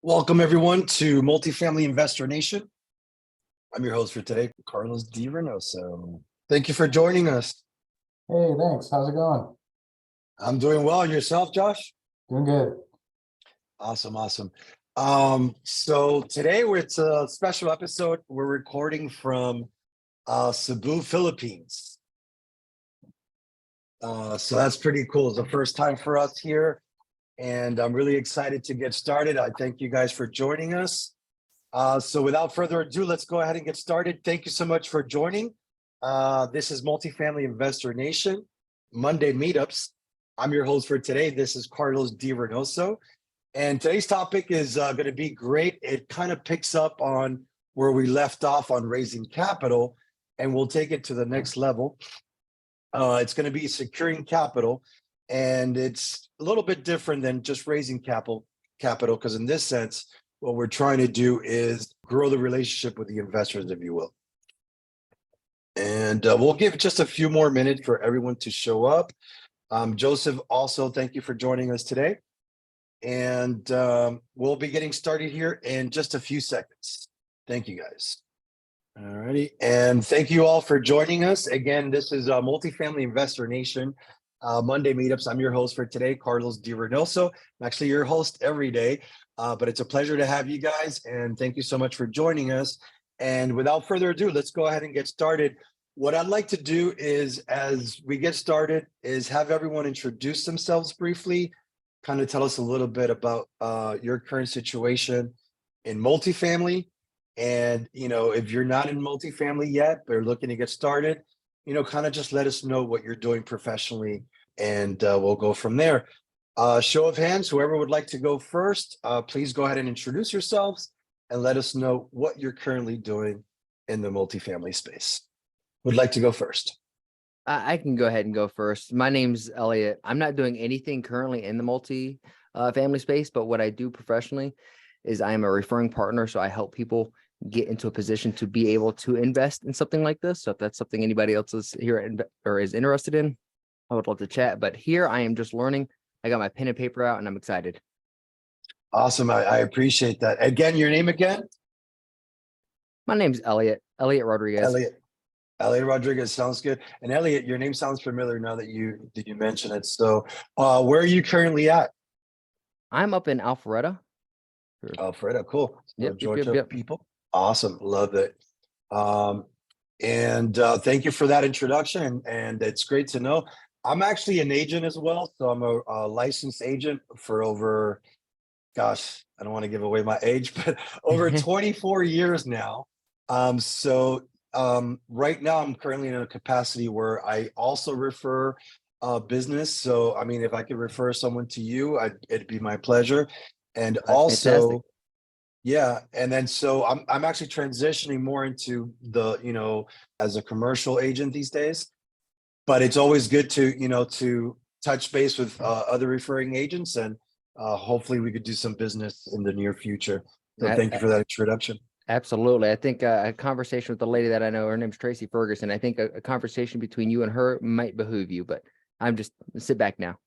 Welcome everyone to Multifamily Investor Nation. I'm your host for today, Carlos D. Reinoso. Thank you for joining us. Hey, thanks. How's it going? I'm doing well. And yourself, Josh? Doing good. Awesome. So today it's a special episode. We're recording from Cebu, Philippines. So that's pretty cool. It's the first time for us here, and I'm really excited to get started. I thank you guys for joining us. So without further ado, let's go ahead and get started. Thank you so much for joining. This is Multifamily Investor Nation, Monday Meetups. I'm your host for today. This is Carlos D. Reinoso. And today's topic is going to be great. It kind of picks up on where we left off on raising capital, and we'll take it to the next level. It's going to be securing capital, and it's a little bit different than just raising capital, because in this sense, what we're trying to do is grow the relationship with the investors, if you will. And we'll give just a few more minutes for everyone to show up. Joseph, also, thank you for joining us today. And we'll be getting started here in just a few seconds. Thank you, guys. All righty. And thank you all for joining us. Again, this is Multifamily Investor Nation, Monday Meetups. I'm your host for today, Carlos D. Reinoso. I'm actually your host every day, but it's a pleasure to have you guys. And thank you so much for joining us. And without further ado, let's go ahead and get started. What I'd like to do is, as we get started, is have everyone introduce themselves briefly, kind of tell us a little bit about your current situation in multifamily. And, if you're not in multifamily yet, but are looking to get started, kind of just let us know what you're doing professionally, and we'll go from there. Show of hands, whoever would like to go first, please go ahead and introduce yourselves and let us know what you're currently doing in the multifamily space. Would like to go first? I can go ahead and go first. My name's Elliot. I'm not doing anything currently in the multi-family space, but what I do professionally is I am a referring partner. So I help people get into a position to be able to invest in something like this. So if that's something anybody else is here or is interested in, I would love to chat. But here I am just learning. I got my pen and paper out and I'm excited. Awesome. I appreciate that. Again, your name again? My name's Elliot Rodriguez. Elliot Rodriguez, sounds good. And Elliot, your name sounds familiar now that you mention it. So where are you currently at? I'm up in Alpharetta. Alpharetta, cool. So Georgia Yep. people. Awesome. Love it. And thank you for that introduction. And it's great to know. I'm actually an agent as well. So I'm a licensed agent for over, gosh, I don't want to give away my age, but over 24 years now. Right now I'm currently in a capacity where I also refer business. So, I mean, if I could refer someone to you, it'd be my pleasure. And That's also, fantastic. yeah. And then, so I'm actually transitioning more into the, as a commercial agent these days, but it's always good to touch base with other referring agents, and hopefully we could do some business in the near future. So thank you for that introduction. Absolutely. I think a conversation with the lady that I know, her name's Tracy Ferguson. I think a conversation between you and her might behoove you, but I'm just sit back now.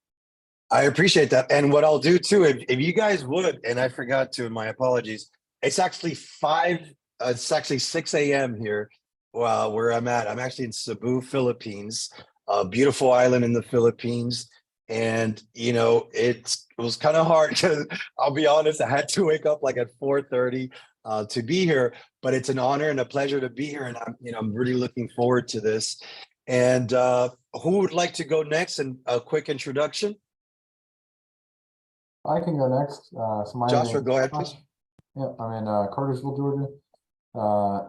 I appreciate that. And what I'll do too, if you guys would, and I forgot to, my apologies, it's actually 6 a.m. here where I'm at. I'm actually in Cebu, Philippines, a beautiful island in the Philippines. And, it was kind of hard because I'll be honest, I had to wake up like at 4:30 to be here, but it's an honor and a pleasure to be here. And I'm really looking forward to this. And who would like to go next? And a quick introduction? I can go next. So my Joshua, name go ahead, please. Yeah, I'm in Cartersville, Georgia.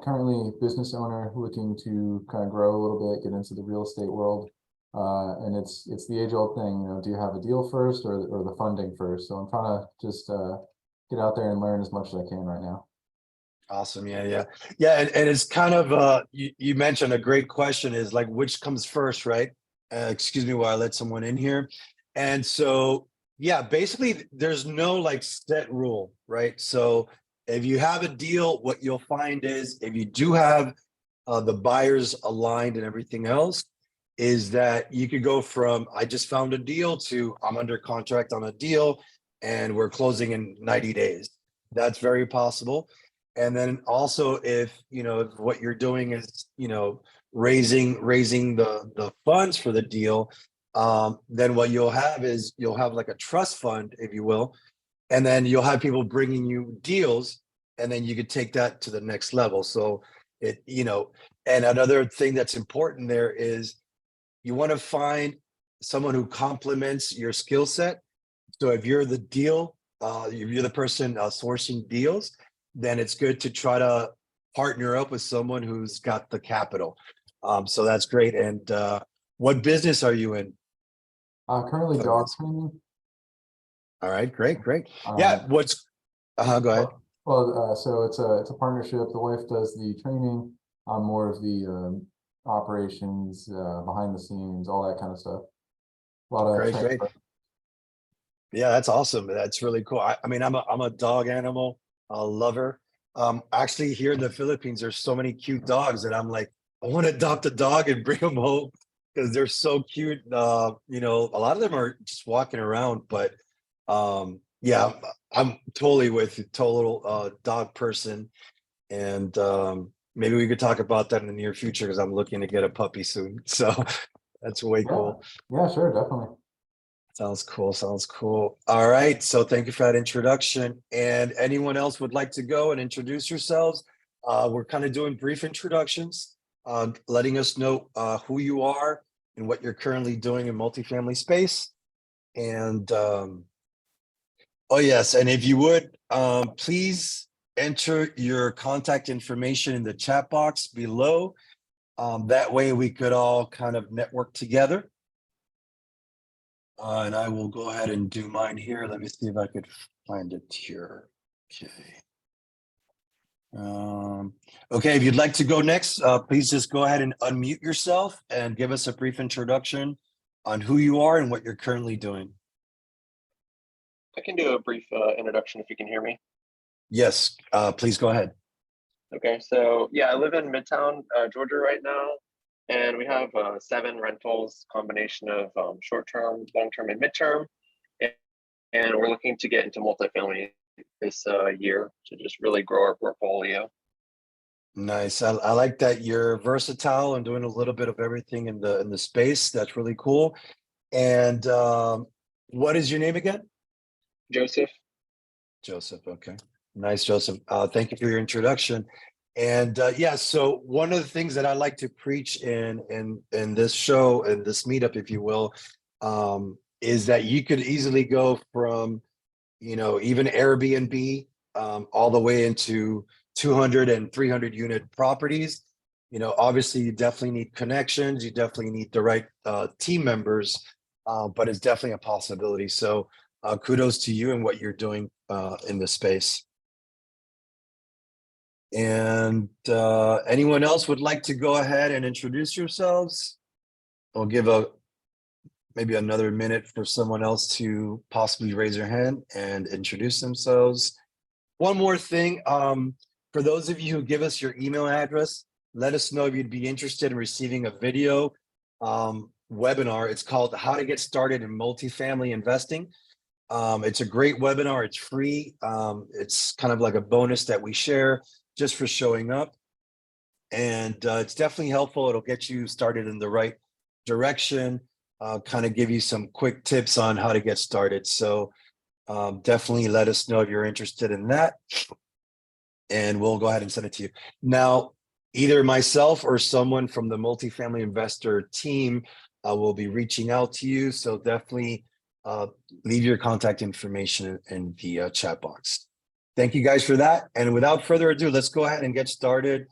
Currently business owner looking to kind of grow a little bit, get into the real estate world. And it's the age-old thing, do you have a deal first or the funding first? So I'm trying to just get out there and learn as much as I can right now. Awesome. Yeah. And it's kind of, you mentioned a great question is like, which comes first, right? Excuse me while I let someone in here. And so, yeah, basically there's no like set rule, right? So if you have a deal, what you'll find is if you do have the buyers aligned and everything else, is that you could go from, I just found a deal, to I'm under contract on a deal and we're closing in 90 days. That's very possible. And then also if, if what you're doing is, raising the funds for the deal, then what you'll have is you'll have like a trust fund, if you will, and then you'll have people bringing you deals, and then you could take that to the next level. So and another thing that's important there is you want to find someone who complements your skill set. So if you're the deal, if you're the person sourcing deals, then it's good to try to partner up with someone who's got the capital. So that's great. And what business are you in? Currently dog training. All right, great. Um, Yeah, go ahead. Well, so it's a partnership. The wife does the training. I'm more of the operations, behind the scenes, all that kind of stuff. A lot of Great. Yeah, that's awesome. That's really cool. I mean, I'm a dog animal lover. Actually, here in the Philippines, there's so many cute dogs that I'm like, I want to adopt a dog and bring them home because they're so cute. A lot of them are just walking around, but yeah, I'm totally with you, total dog person. And maybe we could talk about that in the near future because I'm looking to get a puppy soon. So that's way cool. Yeah, sure, definitely. Sounds cool. All right. So thank you for that introduction. And anyone else would like to go and introduce yourselves? We're kind of doing brief introductions, letting us know who you are and what you're currently doing in multifamily space. And oh yes, and if you would, please enter your contact information in the chat box below. That way we could all kind of network together. And I will go ahead and do mine here. Let me see if I could find it here. Okay. Okay, if you'd like to go next, please just go ahead and unmute yourself and give us a brief introduction on who you are and what you're currently doing. I can do a brief introduction if you can hear me. Yes, please go ahead. Okay, so yeah, I live in Midtown, Georgia right now, and we have 7 rentals, combination of short-term, long-term, and midterm. And we're looking to get into multifamily this year to just really grow our portfolio. Nice. I like that you're versatile and doing a little bit of everything in the space. That's really cool. And what is your name again? Joseph. Okay. Nice, Joseph. Thank you for your introduction. And yeah, so one of the things that I like to preach in this show and this meetup, if you will, is that you could easily go from, even Airbnb all the way into 200 and 300 unit properties. Obviously you definitely need connections. You definitely need the right team members, but it's definitely a possibility. So kudos to you and what you're doing in this space. And anyone else would like to go ahead and introduce yourselves? I'll give maybe another minute for someone else to possibly raise their hand and introduce themselves. One more thing, for those of you who give us your email address, let us know if you'd be interested in receiving a video webinar. It's called How to Get Started in Multifamily Investing. It's a great webinar. It's free. It's kind of like a bonus that we share just for showing up. And it's definitely helpful. It'll get you started in the right direction, kind of give you some quick tips on how to get started. So definitely let us know if you're interested in that. And we'll go ahead and send it to you. Now, either myself or someone from the Multifamily Investor team will be reaching out to you. So definitely leave your contact information in the chat box. Thank you guys for that. And without further ado, let's go ahead and get started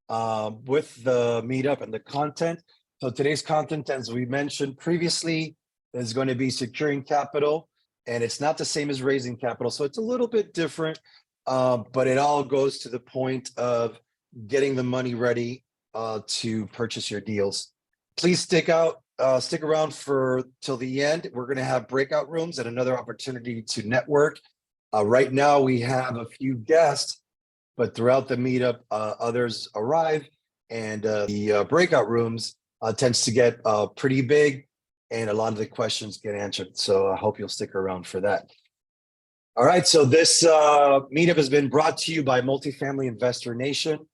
with the meetup and the content. So today's content, as we mentioned previously, is going to be securing capital, and it's not the same as raising capital. So it's a little bit different, but it all goes to the point of getting the money ready to purchase your deals. Please stick around till the end. We're going to have breakout rooms and another opportunity to network. Right now we have a few guests, but throughout the meetup, others arrive, and the breakout rooms tends to get pretty big, and a lot of the questions get answered. So I hope you'll stick around for that. All right, so this meetup has been brought to you by Multifamily Investor Nation.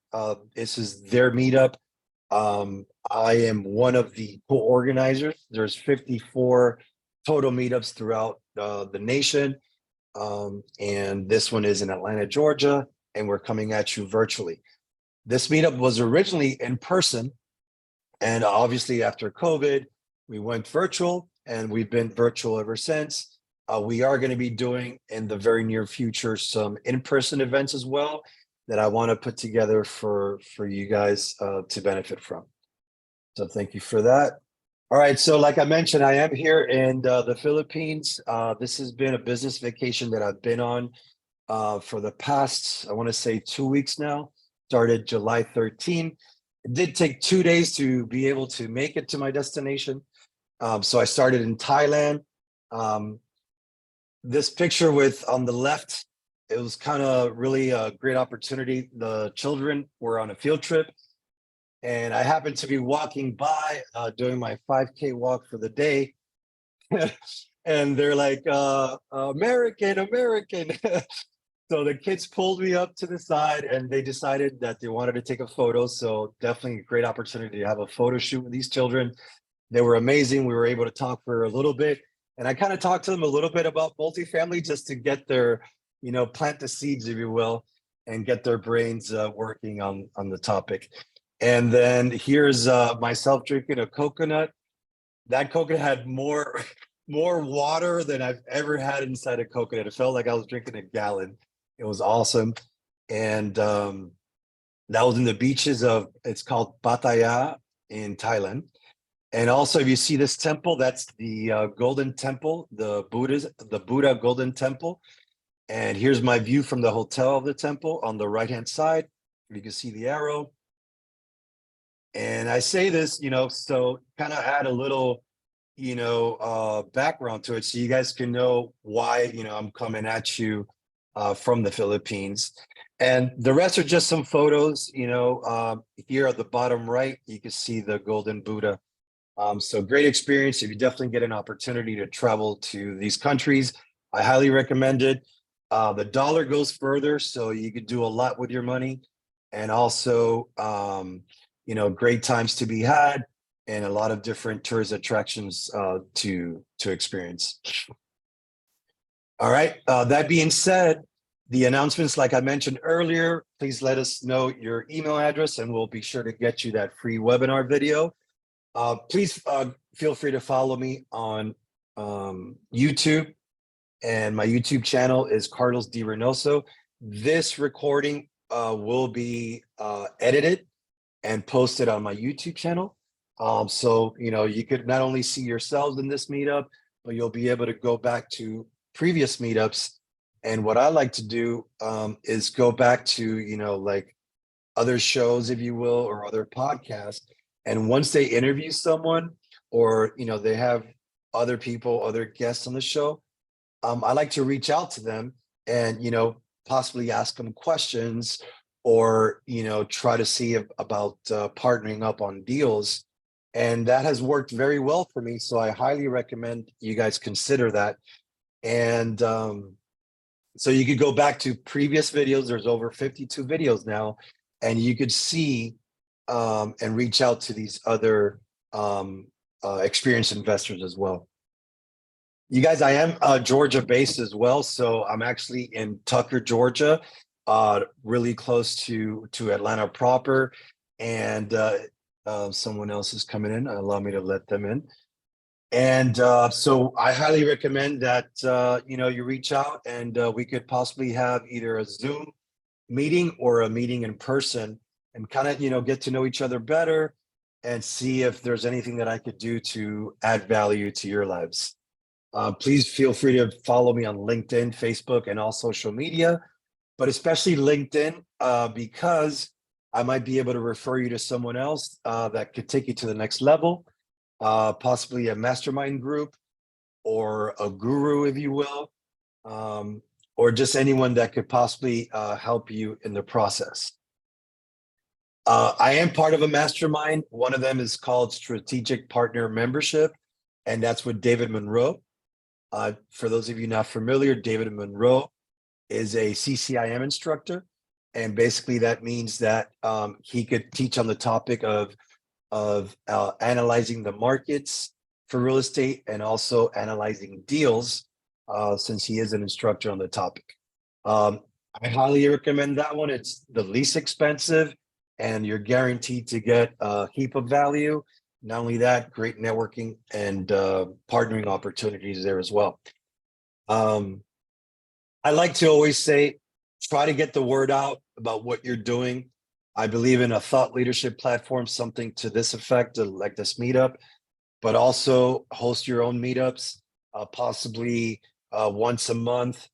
This is their meetup. I am one of the co-organizers. There's 54 total meetups throughout the nation. And this one is in Atlanta, Georgia, and we're coming at you virtually. This meetup was originally in person, and obviously after COVID, we went virtual, and we've been virtual ever since. We are going to be doing in the very near future some in-person events as well that I want to put together for you guys to benefit from. So thank you for that. All right, so like I mentioned, I am here in the Philippines. This has been a business vacation that I've been on for the past, I want to say 2 weeks now. Started July 13. It did take 2 days to be able to make it to my destination. So I started in Thailand. This picture with on the left, it was kind of really a great opportunity. The children were on a field trip, and I happened to be walking by doing my 5K walk for the day. And they're like, American, American. So the kids pulled me up to the side, and they decided that they wanted to take a photo. So definitely a great opportunity to have a photo shoot with these children. They were amazing. We were able to talk for a little bit. And I kind of talked to them a little bit about multifamily just to get their, plant the seeds, if you will, and get their brains working on the topic. And then here's myself drinking a coconut. That coconut had more water than I've ever had inside a coconut. It felt like I was drinking a gallon. It was awesome. And that was in the beaches of, it's called Pattaya in Thailand. And also, if you see this temple, that's the Golden Temple, the Buddha Golden Temple. And here's my view from the hotel of the temple on the right-hand side. You can see the arrow. And I say this, so kind of add a little, background to it, so you guys can know why, I'm coming at you from the Philippines. And the rest are just some photos, here at the bottom right, you can see the Golden Buddha. So great experience. If you definitely get an opportunity to travel to these countries, I highly recommend it. The dollar goes further, so you could do a lot with your money. And also, great times to be had and a lot of different tourist attractions to experience. All right, that being said, the announcements, like I mentioned earlier, please let us know your email address and we'll be sure to get you that free webinar video. Please feel free to follow me on YouTube, and my YouTube channel is Carlos D. Reinoso. This recording will be edited and posted on my YouTube channel. So, you could not only see yourselves in this meetup, but you'll be able to go back to previous meetups. And what I like to do is go back to, like other shows, if you will, or other podcasts. And once they interview someone or, they have other people, other guests on the show, I like to reach out to them and, possibly ask them questions or, try to see about partnering up on deals. And that has worked very well for me. So I highly recommend you guys consider that. And so you could go back to previous videos. There's over 52 videos now, and you could see and reach out to these other experienced investors as well. You guys, I am Georgia based as well. So I'm actually in Tucker, Georgia, really close to Atlanta proper. And someone else is coming in. Allow me to let them in. And so I highly recommend that, you reach out and we could possibly have either a Zoom meeting or a meeting in person and kind of, get to know each other better and see if there's anything that I could do to add value to your lives. Please feel free to follow me on LinkedIn, Facebook, and all social media, but especially LinkedIn, because I might be able to refer you to someone else that could take you to the next level, possibly a mastermind group or a guru, if you will, or just anyone that could possibly help you in the process. I am part of a mastermind. One of them is called Strategic Partner Membership, and that's with David Monroe. For those of you not familiar, David Monroe is a CCIM instructor. And basically that means that he could teach on the topic of analyzing the markets for real estate and also analyzing deals, since he is an instructor on the topic. I highly recommend that one. It's the least expensive and you're guaranteed to get a heap of value. Not only that, great networking and partnering opportunities there as well. I like to always say, try to get the word out about what you're doing. I believe in a thought leadership platform, something to this effect, like this meetup, but also host your own meetups, possibly once a month,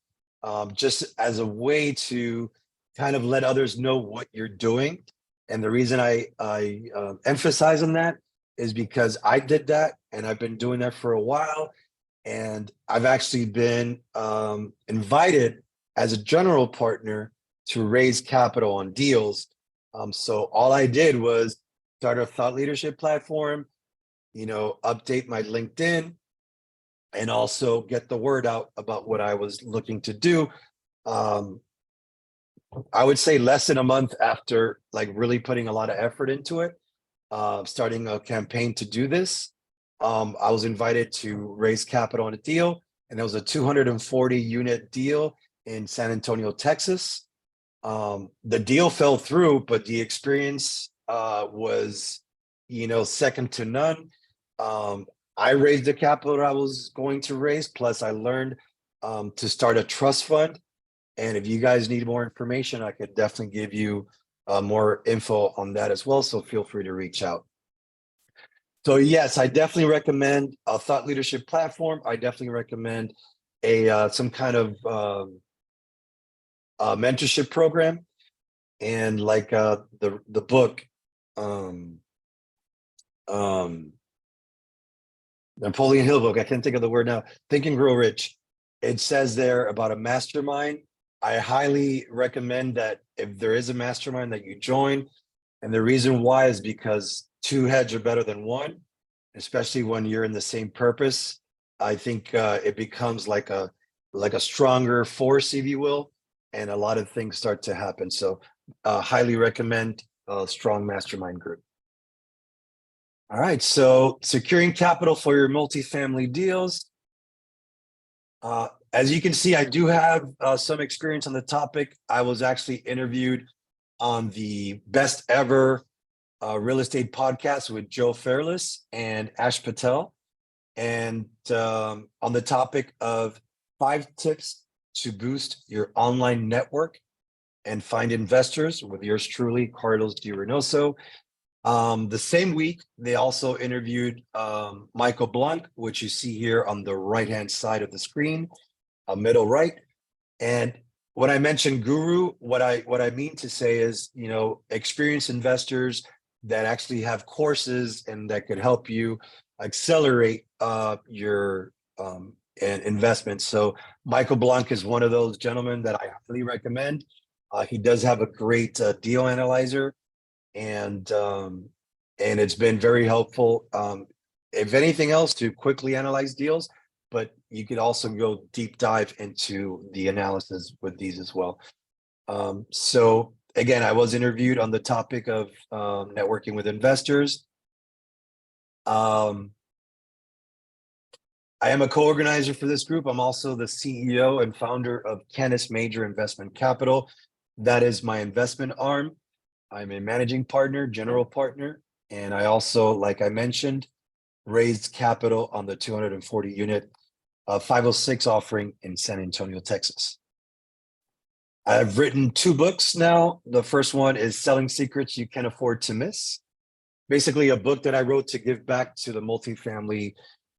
just as a way to kind of let others know what you're doing. And the reason I emphasize on that is because I did that and I've been doing that for a while. And I've actually been invited as a general partner to raise capital on deals. So all I did was start a thought leadership platform, update my LinkedIn, and also get the word out about what I was looking to do. I would say less than a month after like really putting a lot of effort into it, starting a campaign to do this, I was invited to raise capital on a deal, and there was a 240 unit deal in San Antonio, Texas. The deal fell through, but the experience was, second to none. I raised the capital I was going to raise, plus I learned to start a trust fund. And if you guys need more information, I could definitely give you more info on that as well. So feel free to reach out. So yes, I definitely recommend a thought leadership platform. I definitely recommend some kind of mentorship program, and like the book Napoleon Hill book. I can't think of the word now. Think and Grow Rich. It says there about a mastermind. I highly recommend that if there is a mastermind that you join. And the reason why is because two heads are better than one, especially when you're in the same purpose. I think it becomes like a stronger force, if you will, and a lot of things start to happen. So highly recommend a strong mastermind group. All right, so securing capital for your multifamily deals. As you can see, I do have some experience on the topic. I was actually interviewed on the best ever real estate podcast with Joe Fairless and Ash Patel, and on the topic of 5 tips to boost your online network and find investors with yours truly, Carlos D. Reinoso. The same week, they also interviewed Michael Blanc, which you see here on the right-hand side of the screen, middle right. And when I mention guru, what I mean to say is, experienced investors that actually have courses and that could help you accelerate your investment. So Michael Blanc is one of those gentlemen that I highly recommend. He does have a great deal analyzer, and it's been very helpful. If anything else, to quickly analyze deals, but you could also go deep dive into the analysis with these as well. So again, I was interviewed on the topic of networking with investors. I am a co-organizer for this group. I'm also the CEO and founder of Canis Major Investment Capital. That is my investment arm. I'm a managing partner, general partner, and I also, like I mentioned, raised capital on the 240 unit 506 offering in San Antonio, Texas. I've written 2 books now. The first one is Selling Secrets You Can't Afford to Miss. Basically a book that I wrote to give back to the multifamily,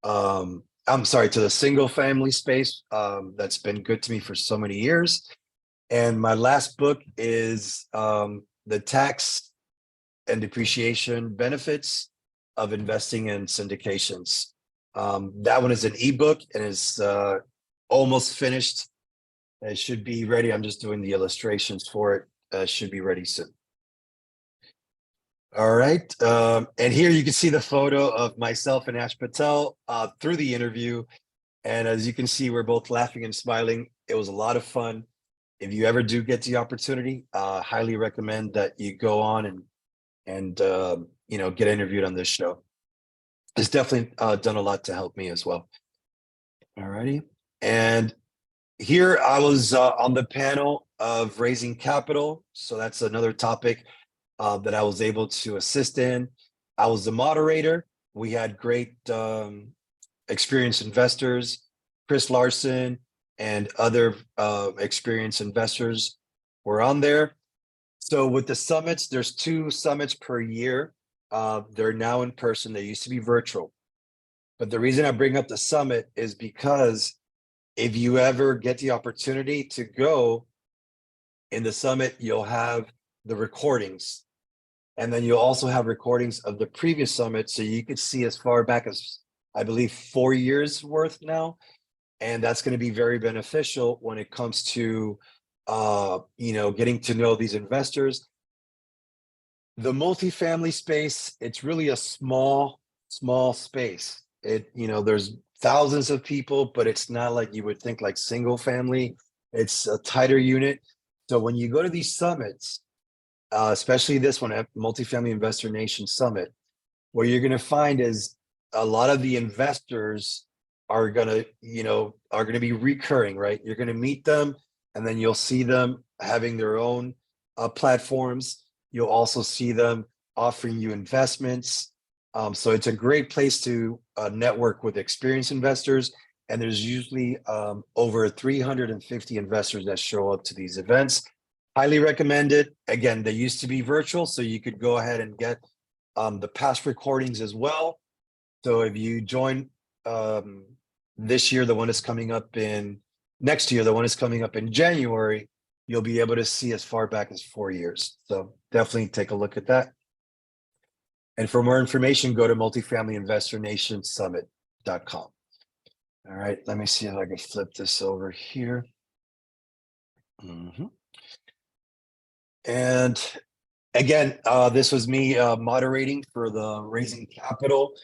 to the single family space that's been good to me for so many years. And my last book is the tax and depreciation benefits of investing in syndications. That one is an ebook and is almost finished. It should be ready. I'm just doing the illustrations for it. Should be ready soon. All right. And here you can see the photo of myself and Ash Patel through the interview. And as you can see, we're both laughing and smiling. It was a lot of fun. If you ever do get the opportunity, highly recommend that you go on and get interviewed on this show. It's definitely done a lot to help me as well. All righty. And here I was on the panel of raising capital. So that's another topic that I was able to assist in. I was the moderator. We had great experienced investors, Chris Larson and other experienced investors were on there. So with the summits, there's 2 summits per year. They're now in person. They used to be virtual. But the reason I bring up the summit is because if you ever get the opportunity to go in the summit, you'll have the recordings. And then you'll also have recordings of the previous summit. So you could see as far back as, I believe, 4 years worth now. And that's going to be very beneficial when it comes to, getting to know these investors. The multifamily space, it's really a small space. There's thousands of people, but it's not like you would think like single family. It's a tighter unit. So when you go to these summits, especially this one at Multifamily Investor Nation Summit, what you're going to find is a lot of the investors are going to be recurring, right? You're going to meet them and then you'll see them having their own platforms. You'll also see them offering you investments. So it's a great place to network with experienced investors. And there's usually over 350 investors that show up to these events. Highly recommend it. Again, they used to be virtual, so you could go ahead and get the past recordings as well. So if you join this year, the one is coming up in next year, the one is coming up in January, you'll be able to see as far back as 4 years. So definitely take a look at that. And for more information, go to multifamilyinvestornationsummit.com. All right, let me see if I can flip this over here. And again, this was me moderating for the Raising Capital.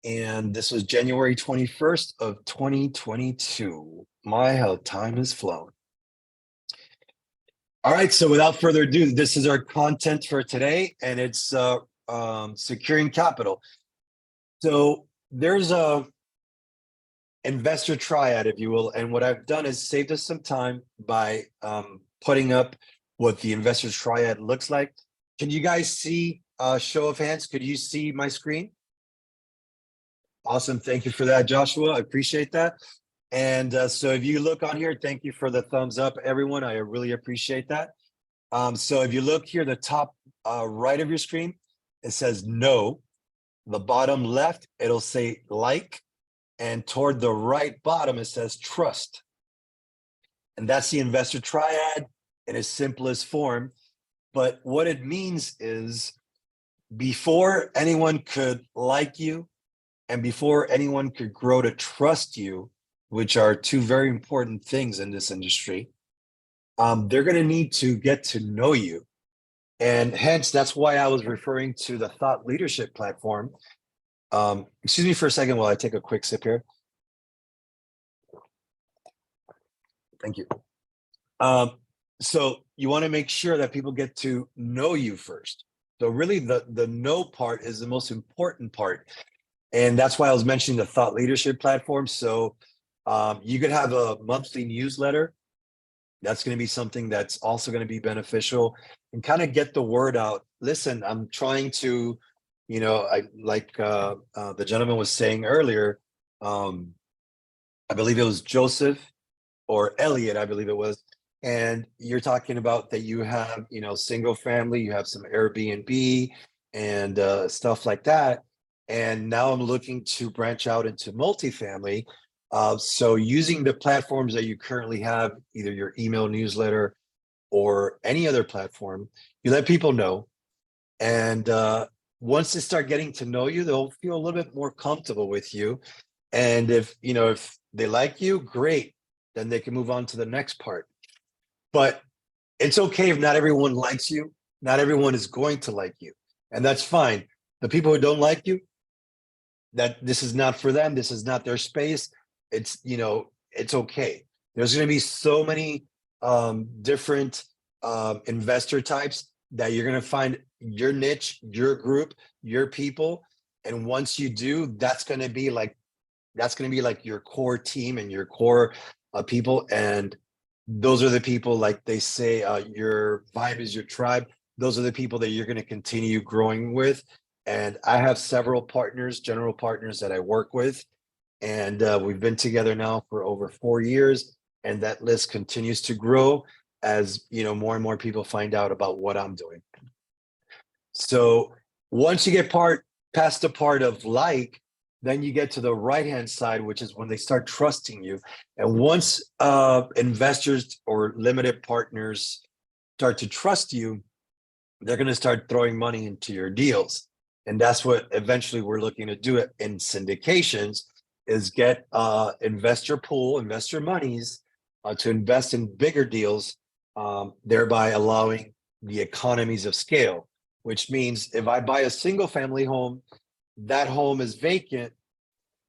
And this was January 21st of 2022. My, how time has flown. All right, so without further ado, this is our content for today, and it's securing capital. So there's a Investor Triad, if you will, and what I've done is saved us some time by putting up what the Investor Triad looks like. Can you guys see, show of hands, could you see my screen? Awesome, thank you for that, Joshua, I appreciate that. And so if you look on here, thank you for the thumbs up, everyone, I really appreciate that. So if you look here, the top right of your screen, it says no. The bottom left, it'll say like, and toward the right bottom, it says trust. And that's the Investor Triad in its simplest form. But what it means is before anyone could like you and before anyone could grow to trust you, which are 2 very important things in this industry, they're going to need to get to know you. And hence, that's why I was referring to the thought leadership platform. Excuse me for a second while I take a quick sip here. Thank you. So you want to make sure that people get to know you first. So really the know part is the most important part. And that's why I was mentioning the thought leadership platform. So you could have a monthly newsletter. That's going to be something that's also going to be beneficial and kind of get the word out. Listen, I'm trying to, I like the gentleman was saying earlier, I believe it was Joseph or Elliot, I believe it was. And you're talking about that you have, single family, you have some Airbnb and stuff like that. And now I'm looking to branch out into multifamily. So using the platforms that you currently have, either your email newsletter or any other platform, you let people know. And once they start getting to know you, they'll feel a little bit more comfortable with you. And if they like you, great, then they can move on to the next part. But it's okay if not everyone likes you. Not everyone is going to like you. And that's fine. The people who don't like you, that this is not for them. This is not their space. it's, you know, it's okay. There's going to be so many different investor types that you're going to find your niche, your group, your people. And once you do, that's going to be like your core team and your core people. And those are the people, like they say, your vibe is your tribe. Those are the people that you're going to continue growing with. And I have several partners, general partners that I work with. And we've been together now for over 4 years. And that list continues to grow as, you know, more and more people find out about what I'm doing. So once you get past the part of like, then you get to the right-hand side, which is when they start trusting you. And once investors or limited partners start to trust you, they're going to start throwing money into your deals. And that's what eventually we're looking to do it in syndications, is get investor pool, investor monies to invest in bigger deals, thereby allowing the economies of scale, which means if I buy a single family home, that home is vacant,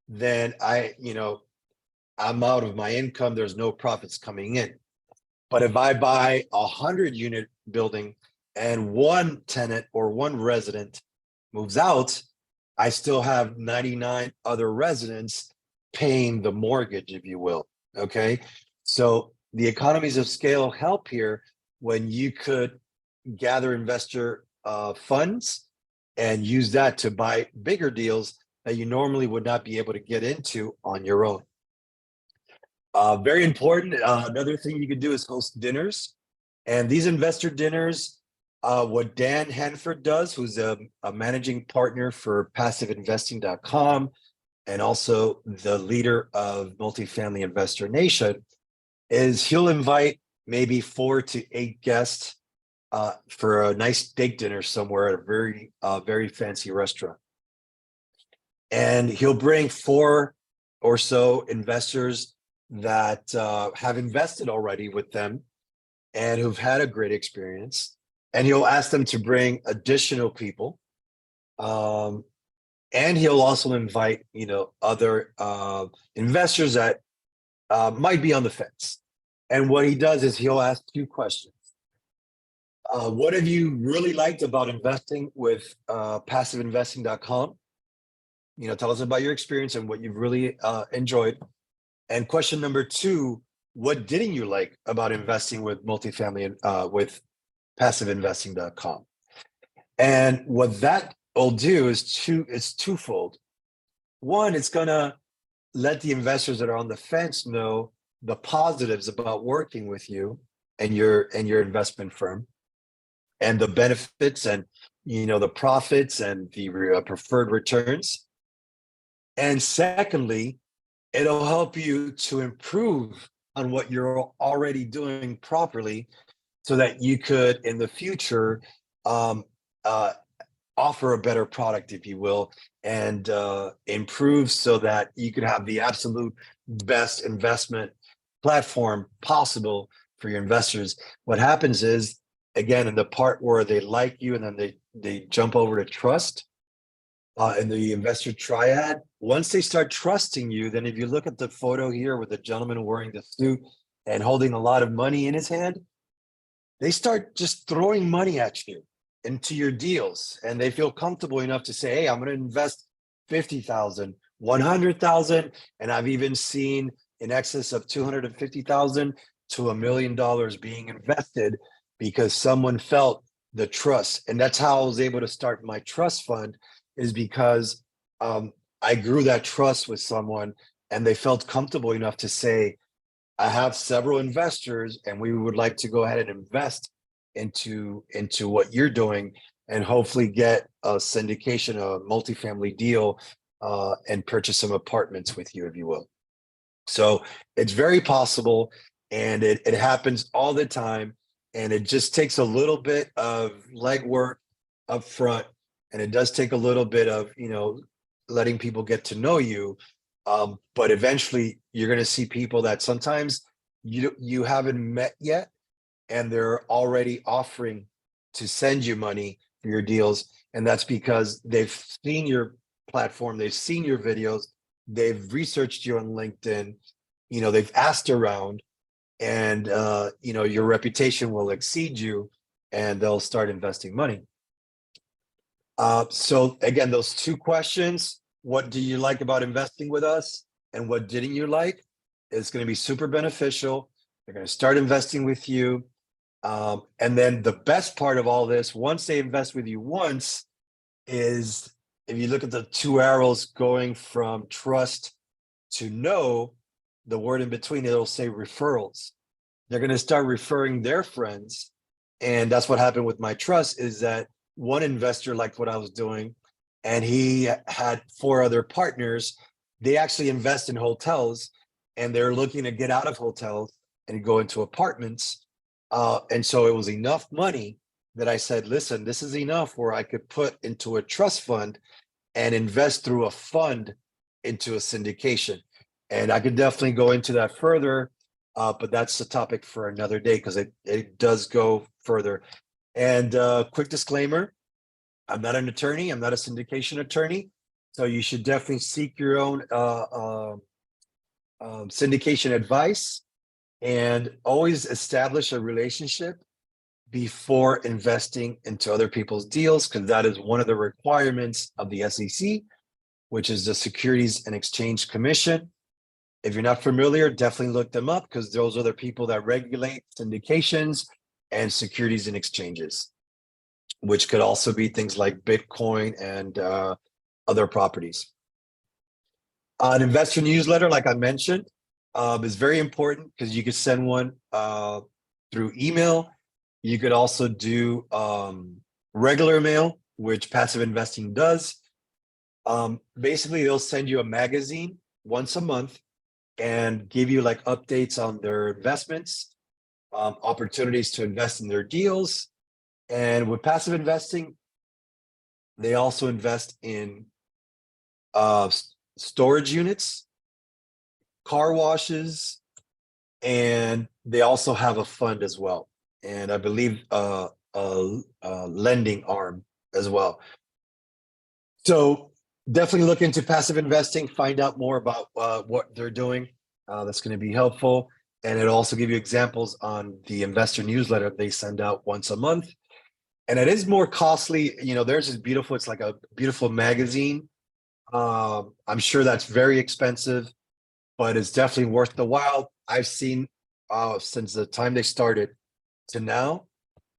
then I'm out of my income. There's no profits coming in. But if I buy 100-unit building and one tenant or one resident moves out, I still have 99 other residents paying the mortgage, if you will. Okay. So the economies of scale help here when you could gather investor funds and use that to buy bigger deals that you normally would not be able to get into on your own. Very important. Another thing you could do is host dinners. And these investor dinners, what Dan Hanford does, who's a managing partner for passiveinvesting.com and also the leader of Multifamily Investor Nation, is he'll invite maybe 4 to 8 guests for a nice steak dinner somewhere at a very fancy restaurant. And he'll bring 4 or so investors that have invested already with them and who've had a great experience. And he'll ask them to bring additional people. And he'll also invite, other investors that might be on the fence. And what he does is he'll ask 2 questions. What have you really liked about investing with passiveinvesting.com? Tell us about your experience and what you've really enjoyed. And question number 2, what didn't you like about investing with multifamily with passiveinvesting.com? And what that will do is it's twofold. One, it's gonna let the investors that are on the fence know the positives about working with you and your investment firm, and the benefits and the profits and the preferred returns. And secondly, it'll help you to improve on what you're already doing properly so that you could in the future offer a better product, if you will, and improve so that you could have the absolute best investment platform possible for your investors. What happens is, again, in the part where they like you and then they jump over to trust, in the Investor Triad, once they start trusting you, then if you look at the photo here with the gentleman wearing the suit and holding a lot of money in his hand, they start just throwing money at you into your deals, and they feel comfortable enough to say, hey, I'm going to invest 50,000, 100,000. And I've even seen in excess of 250,000 to $1 million being invested because someone felt the trust. And that's how I was able to start my trust fund, is because I grew that trust with someone and they felt comfortable enough to say, I have several investors and we would like to go ahead and invest into what you're doing and hopefully get a syndication, a multifamily deal, and purchase some apartments with you, if you will. So it's very possible, and it happens all the time, and it just takes a little bit of legwork up front, and it does take a little bit of letting people get to know you, but eventually you're going to see people that sometimes you haven't met yet, and they're already offering to send you money for your deals. And that's because they've seen your platform, they've seen your videos, they've researched you on LinkedIn, they've asked around, and your reputation will exceed you, and they'll start investing money. So again, those two questions, what do you like about investing with us and what didn't you like, is going to be super beneficial. They're going to start investing with you. And then the best part of all this, once they invest with you once, is if you look at the two arrows going from trust to know, the word in between, it'll say referrals. They're going to start referring their friends. And that's what happened with my trust, is that one investor liked what I was doing, and he had 4 other partners. They actually invest in hotels, and they're looking to get out of hotels and go into apartments. And so it was enough money that I said, listen, this is enough where I could put into a trust fund and invest through a fund into a syndication. And I could definitely go into that further, but that's the topic for another day, because it does go further. And quick disclaimer, I'm not an attorney. I'm not a syndication attorney. So you should definitely seek your own syndication advice, and always establish a relationship before investing into other people's deals, because that is one of the requirements of the SEC, which is the Securities and Exchange Commission. If you're not familiar, definitely look them up, because those are the people that regulate syndications and securities and exchanges, which could also be things like Bitcoin and other properties. An investor newsletter, like I mentioned, is very important, because you could send one through email. You could also do regular mail, which passive investing does. Basically, they'll send you a magazine once a month and give you like updates on their investments, opportunities to invest in their deals. And with passive investing, they also invest in storage units, car washes, and they also have a fund as well. And I believe a lending arm as well. So definitely look into passive investing, find out more about what they're doing. That's going to be helpful. And it'll also give you examples on the investor newsletter they send out once a month. And it is more costly. Theirs is beautiful. It's like a beautiful magazine. I'm sure that's very expensive, but it's definitely worth the while. I've seen since the time they started to now,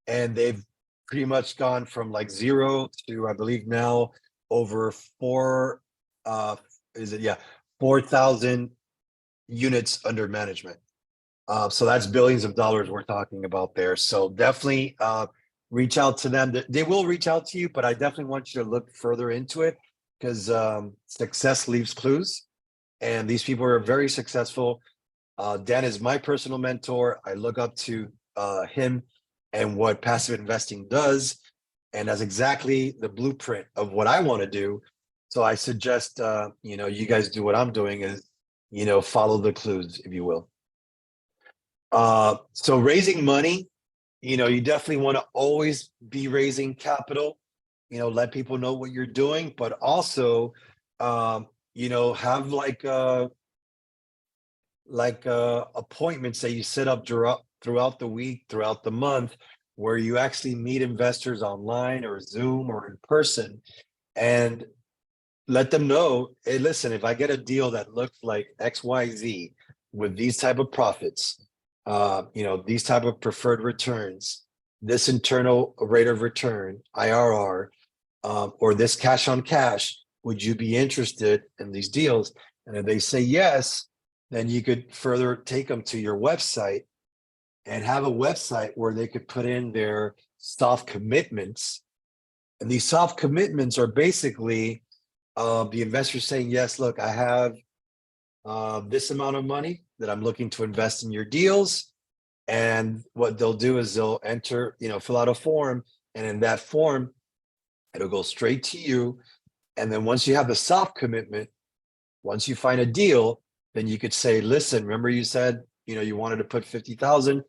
and they've pretty much gone from like 0 to, I believe now, over 4,000 units under management. So that's billions of dollars we're talking about there. So definitely reach out to them. They will reach out to you, but I definitely want you to look further into it, because success leaves clues, and these people are very successful. Dan is my personal mentor. I look up to him and what passive investing does, and that's exactly the blueprint of what I want to do. So I suggest you guys do what I'm doing, is follow the clues, if you will. So raising money, you definitely want to always be raising capital. Let people know what you're doing, but also have appointments that you set up throughout the week, throughout the month, where you actually meet investors online or Zoom or in person, and let them know, hey, listen, if I get a deal that looks like XYZ with these type of profits, these type of preferred returns, this internal rate of return, IRR, or this cash on cash, would you be interested in these deals? And if they say yes, then you could further take them to your website and have a website where they could put in their soft commitments. And these soft commitments are basically the investor saying, yes, look, I have this amount of money that I'm looking to invest in your deals. And what they'll do is they'll enter, fill out a form, and in that form, it'll go straight to you. And then once you have the soft commitment, once you find a deal, then you could say, listen, remember you said, you wanted to put 50,000,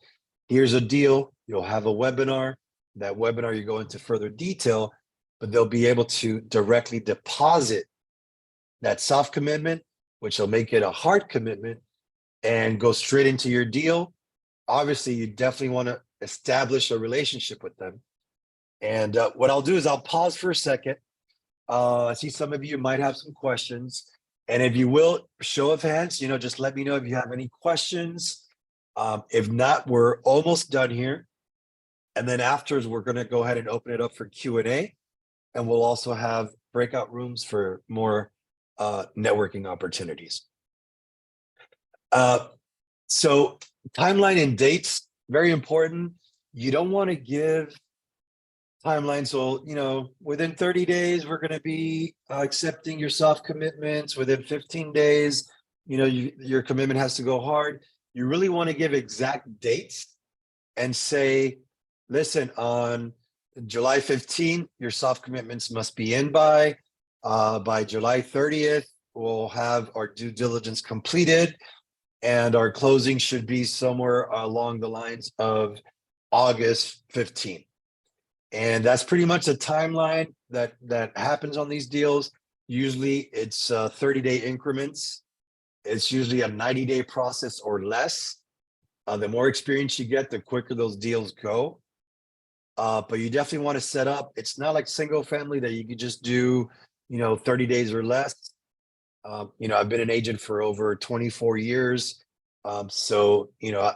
here's a deal. You'll have a webinar. That webinar, you go into further detail, but they'll be able to directly deposit that soft commitment which will make it a hard commitment and go straight into your deal. Obviously, you definitely want to establish a relationship with them. And what I'll do is I'll pause for a second. I see some of you might have some questions. And if you will, show of hands, just let me know if you have any questions. If not, we're almost done here. And then afterwards, we're going to go ahead and open it up for Q&A. And we'll also have breakout rooms for more networking opportunities. So timeline and dates, very important. You don't want to give timelines. So, within 30 days, we're going to be accepting your soft commitments. Within 15 days, your commitment has to go hard. You really want to give exact dates and say, listen, on July 15th, your soft commitments must be in by July 30th, we'll have our due diligence completed and our closing should be somewhere along the lines of August 15th. And that's pretty much the timeline that happens on these deals. Usually it's 30-day increments. It's usually a 90-day process or less. The more experience you get, the quicker those deals go. But you definitely want to set up. It's not like single family that you could just do, 30 days or less. I've been an agent for over 24 years. So,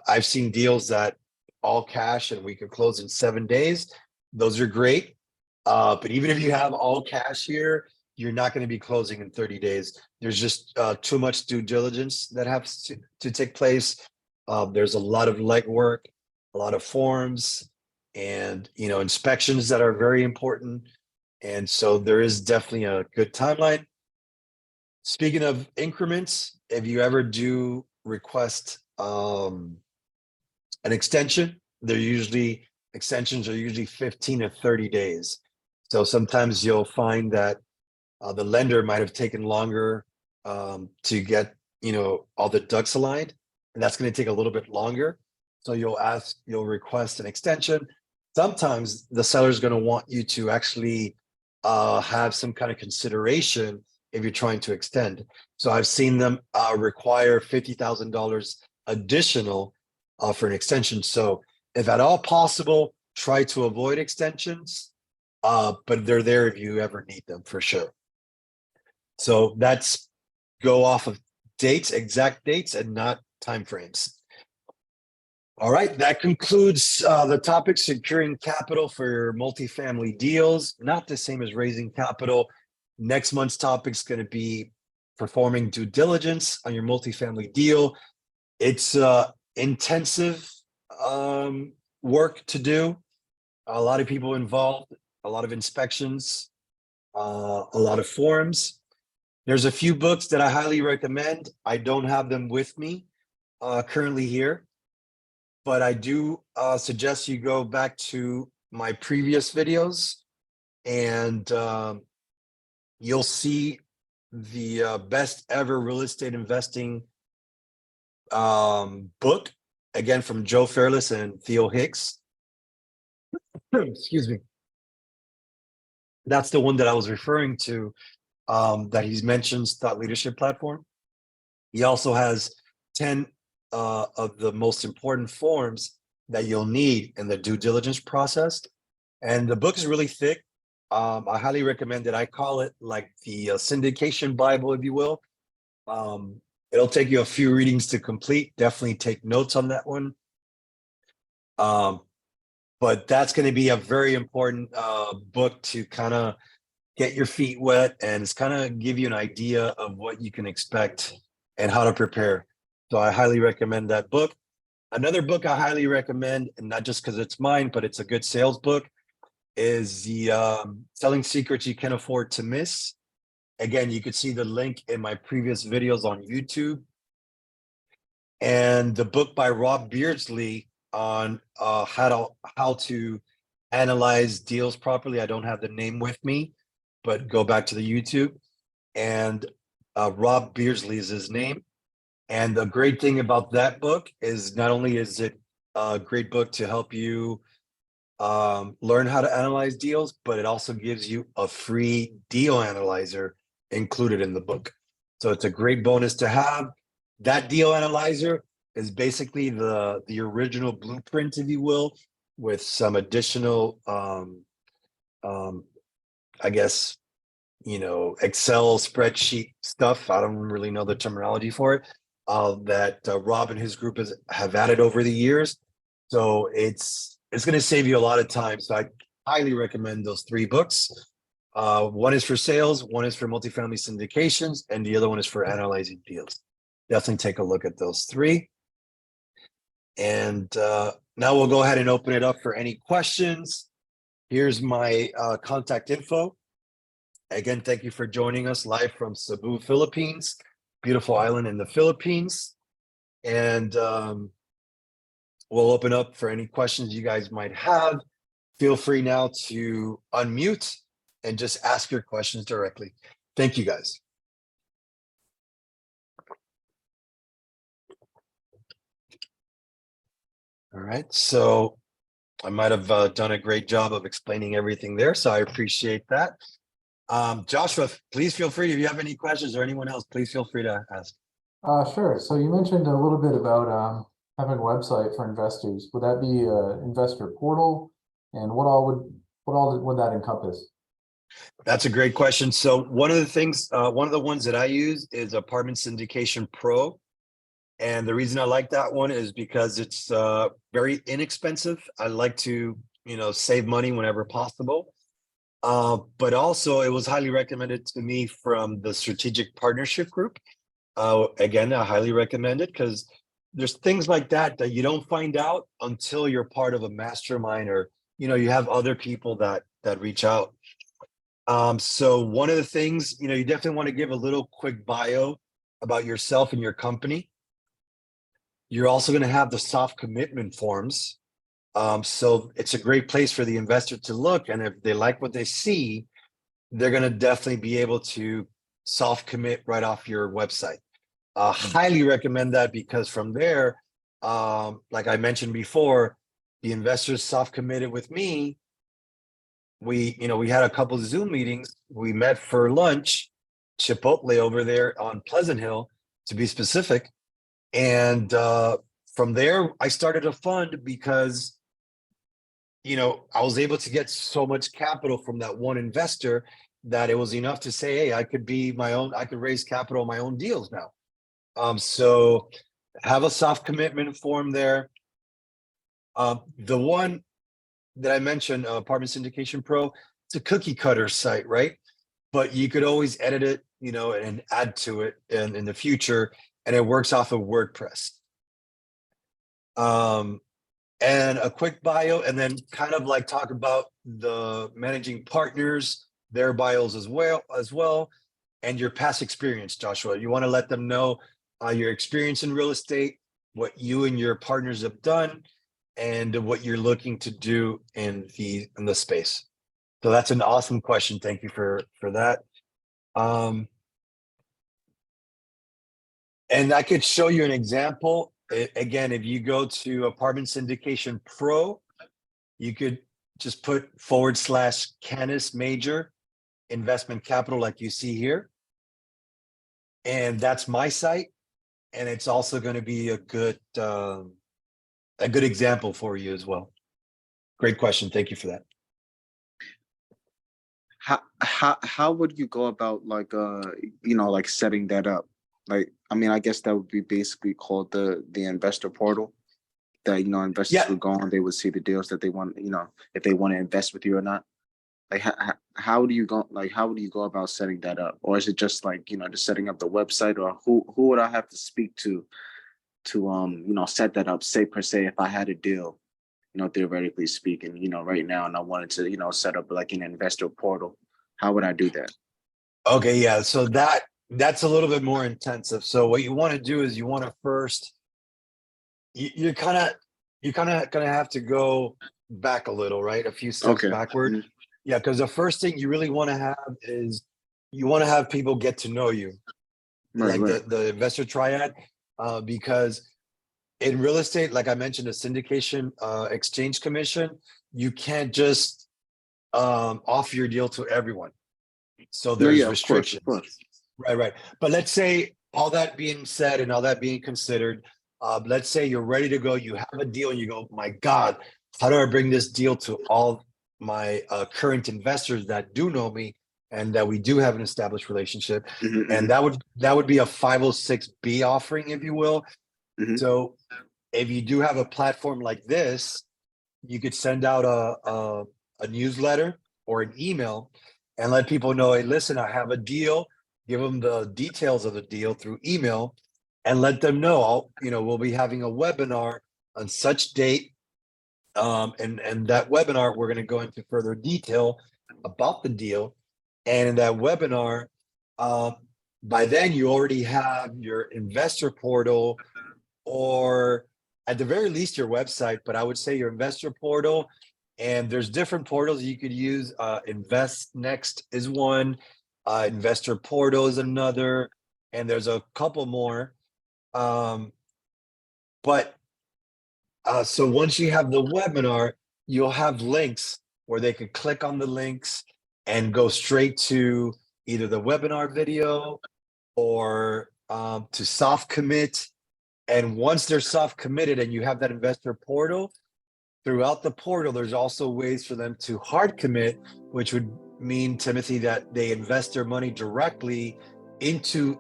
I've seen deals that all cash and we could close in 7 days. Those are great. But even if you have all cash here, you're not going to be closing in 30 days. There's just too much due diligence that has to take place. There's a lot of legwork, a lot of forms, and inspections that are very important. And so there is definitely a good timeline. Speaking of increments, if you ever do request an extension, extensions are usually 15 to 30 days. So sometimes you'll find that the lender might have taken longer to get all the ducks aligned, and that's going to take a little bit longer. So you'll request an extension. Sometimes the seller is going to want you to actually have some kind of consideration if you're trying to extend. So I've seen them require $50,000 additional for an extension. So if at all possible, try to avoid extensions, but they're there if you ever need them for sure. So that's go off of dates, exact dates, and not timeframes. All right, that concludes the topic, securing capital for multifamily deals. Not the same as raising capital. Next month's topic is going to be performing due diligence on your multifamily deal. It's intensive work to do. A lot of people involved, a lot of inspections, a lot of forms. There's a few books that I highly recommend. I don't have them with me currently here, but I do suggest you go back to my previous videos and you'll see the best ever real estate investing book, again, from Joe Fairless and Theo Hicks. Excuse me. That's the one that I was referring to, that he mentions, Thought Leadership Platform. He also has 10 of the most important forms that you'll need in the due diligence process. And the book is really thick. I highly recommend it. I call it like the syndication Bible, if you will. It'll take you a few readings to complete. Definitely take notes on that one. But that's going to be a very important book to kind of get your feet wet, and it's kind of give you an idea of what you can expect and how to prepare. So I highly recommend that book. Another book I highly recommend, and not just because it's mine, but it's a good sales book, is the Selling Secrets You Can't Afford to Miss. Again, you could see the link in my previous videos on YouTube. And the book by Rob Beardsley on how to analyze deals properly. I don't have the name with me, but go back to the YouTube. And Rob Beardsley is his name. And the great thing about that book is not only is it a great book to help you learn how to analyze deals, but it also gives you a free deal analyzer included in the book. So it's a great bonus to have. That deal analyzer is basically the original blueprint, if you will, with some additional, I guess, Excel spreadsheet stuff. I don't really know the terminology for it, that Rob and his group have added over the years. So it's going to save you a lot of time. So I highly recommend those 3 books. One is for sales, one is for multifamily syndications, and the other one is for analyzing deals. Definitely take a look at those 3. And now we'll go ahead and open it up for any questions. Here's my contact info. Again, thank you for joining us live from Cebu, Philippines, beautiful island in the Philippines. And we'll open up for any questions you guys might have. Feel free now to unmute and just ask your questions directly. Thank you, guys. All right, so I might have done a great job of explaining everything there, so I appreciate that. Joshua, please feel free, if you have any questions, or anyone else, please feel free to ask. Sure. So you mentioned a little bit about having a website for investors. Would that be an investor portal? And what all would that encompass? That's a great question. So one of the things, one of the ones that I use is Apartment Syndication Pro. And the reason I like that one is because it's very inexpensive. I like to, save money whenever possible. But also it was highly recommended to me from the Strategic Partnership Group. Again, I highly recommend it because there's things like that you don't find out until you're part of a mastermind, or, you have other people that reach out. So one of the things, you definitely want to give a little quick bio about yourself and your company. You're also going to have the soft commitment forms. So it's a great place for the investor to look. And if they like what they see, they're going to definitely be able to soft commit right off your website. Highly recommend that, because from there, like I mentioned before, the investors soft committed with me. We had a couple of Zoom meetings. We met for lunch, Chipotle over there on Pleasant Hill, to be specific. And from there, I started a fund because, I was able to get so much capital from that one investor that it was enough to say, hey, I could raise capital on my own deals now. So have a soft commitment form there. The one that I mentioned, Apartment Syndication Pro, it's a cookie cutter site, right? But you could always edit it, and add to it in the future. And it works off of WordPress. And a quick bio, and then kind of like talk about the managing partners, their bios as well, and your past experience, Joshua. You want to let them know your experience in real estate, what you and your partners have done, and what you're looking to do in the space. So that's an awesome question. Thank you for that. And I could show you an example. Again, if you go to Apartment Syndication Pro, you could just put / Canis major investment capital, like you see here. And that's my site. And it's also going to be a good example for you as well. Great question. Thank you for that. How would you go about like setting that up? Like, I mean, I guess that would be basically called the investor portal, that, investors would go on, they would see the deals that they want, if they want to invest with you or not. Like, how do you go about setting that up? Or is it just like, just setting up the website, or who would I have to speak to set that up? Say per se, if I had a deal, theoretically speaking, right now, and I wanted to, set up like an investor portal, how would I do that? Okay, yeah. So that's a little bit more intensive. So what you want to do is you want to first, you're kind of gonna have to go back a little, right? A few steps backward. Mm-hmm. Yeah, because the first thing you really want to have is you want to have people get to know you, right. The Investor Triad, because in real estate, like I mentioned, the syndication exchange commission, you can't just offer your deal to everyone. So there's restrictions. Of course. Right. But let's say all that being said and all that being considered, let's say you're ready to go, you have a deal and you go, my God, how do I bring this deal to all my current investors that do know me and that we do have an established relationship? Mhm, And that would be a 506B offering, if you will. mhm. So if you do have a platform like this, you could send out a newsletter or an email and let people know, hey, listen, I have a deal. Give them the details of the deal through email and let them know, we'll be having a webinar on such date. And that webinar, we're going to go into further detail about the deal. And in that webinar, by then you already have your investor portal, or at the very least your website, but I would say your investor portal. And there's different portals you could use. Invest Next is one, Investor Portal is another, and there's a couple more. But so once you have the webinar, you'll have links where they could click on the links and go straight to either the webinar video or to soft commit. And once they're soft committed and you have that investor portal, throughout the portal, there's also ways for them to hard commit, which would mean, Timothy, that they invest their money directly into,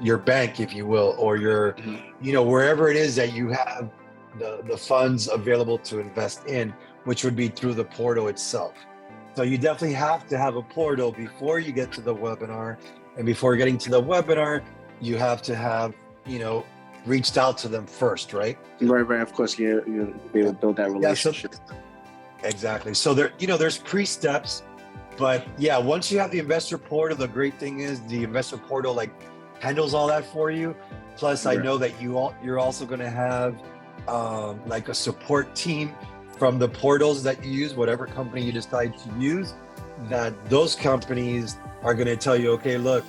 your bank, if you will, or your, wherever it is that you have the funds available to invest in, which would be through the portal itself. So you definitely have to have a portal before you get to the webinar. And before getting to the webinar, you have to have, reached out to them first, right? Right. Of course, you're be able to build that relationship. Exactly. So there's pre-steps, but yeah, once you have the investor portal, the great thing is the investor portal handles all that for you. Plus, I know that you're also going to have a support team from the portals that you use, whatever company you decide to use, that those companies are going to tell you, okay, look,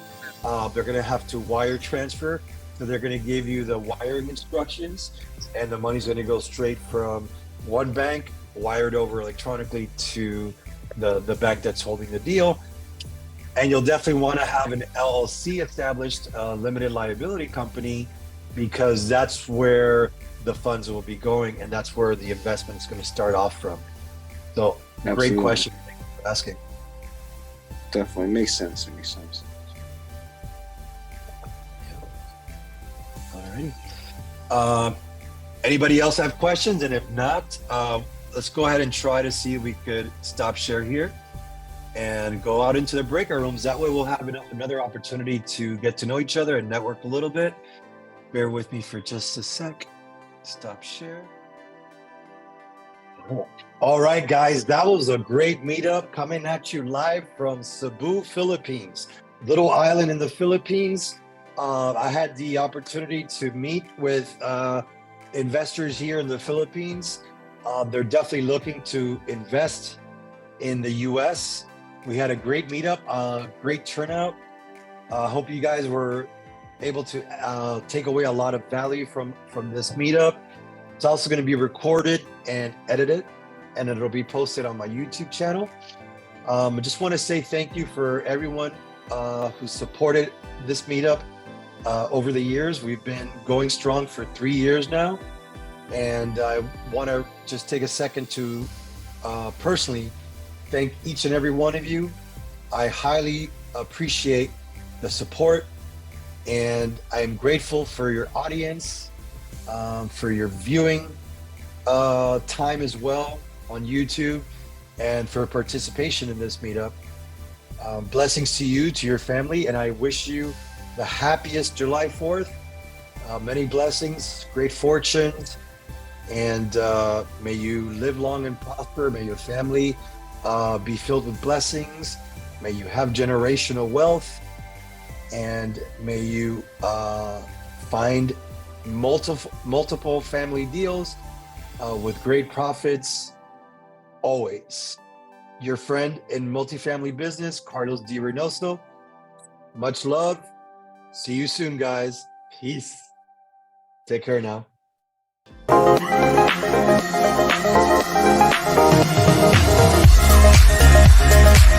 they're going to have to wire transfer. So they're going to give you the wiring instructions, and the money's going to go straight from one bank wired over electronically to the bank that's holding the deal. And you'll definitely want to have an LLC established, limited liability company, because that's where the funds will be going, and that's where the investment is going to start off from. So, Great question. Thank you for asking. Definitely makes sense. It makes sense. Alrighty. Anybody else have questions? And if not, let's go ahead and try to see if we could stop share here and go out into the breakout rooms. That way we'll have another opportunity to get to know each other and network a little bit. Bear with me for just a sec. Stop share. All right, guys, that was a great meetup coming at you live from Cebu, Philippines, little island in the Philippines. I had the opportunity to meet with investors here in the Philippines. They're definitely looking to invest in the US. We had a great meetup, great turnout. Hope you guys were able to take away a lot of value from this meetup. It's also going to be recorded and edited, and it'll be posted on my YouTube channel. I just want to say thank you for everyone who supported this meetup over the years. We've been going strong for 3 years now, and I want to just take a second to personally thank each and every one of you. I highly appreciate the support, and I am grateful for your audience, for your viewing time as well on YouTube, and for participation in this meetup. Blessings to you, to your family, and I wish you the happiest July 4th. Many blessings, great fortunes, and may you live long and prosper. May your family be filled with blessings. May you have generational wealth, and may you find multiple family deals with great profits always. Your friend in multifamily business, Carlos D. Reinoso. Much love. See you soon, guys. Peace. Take care now. you.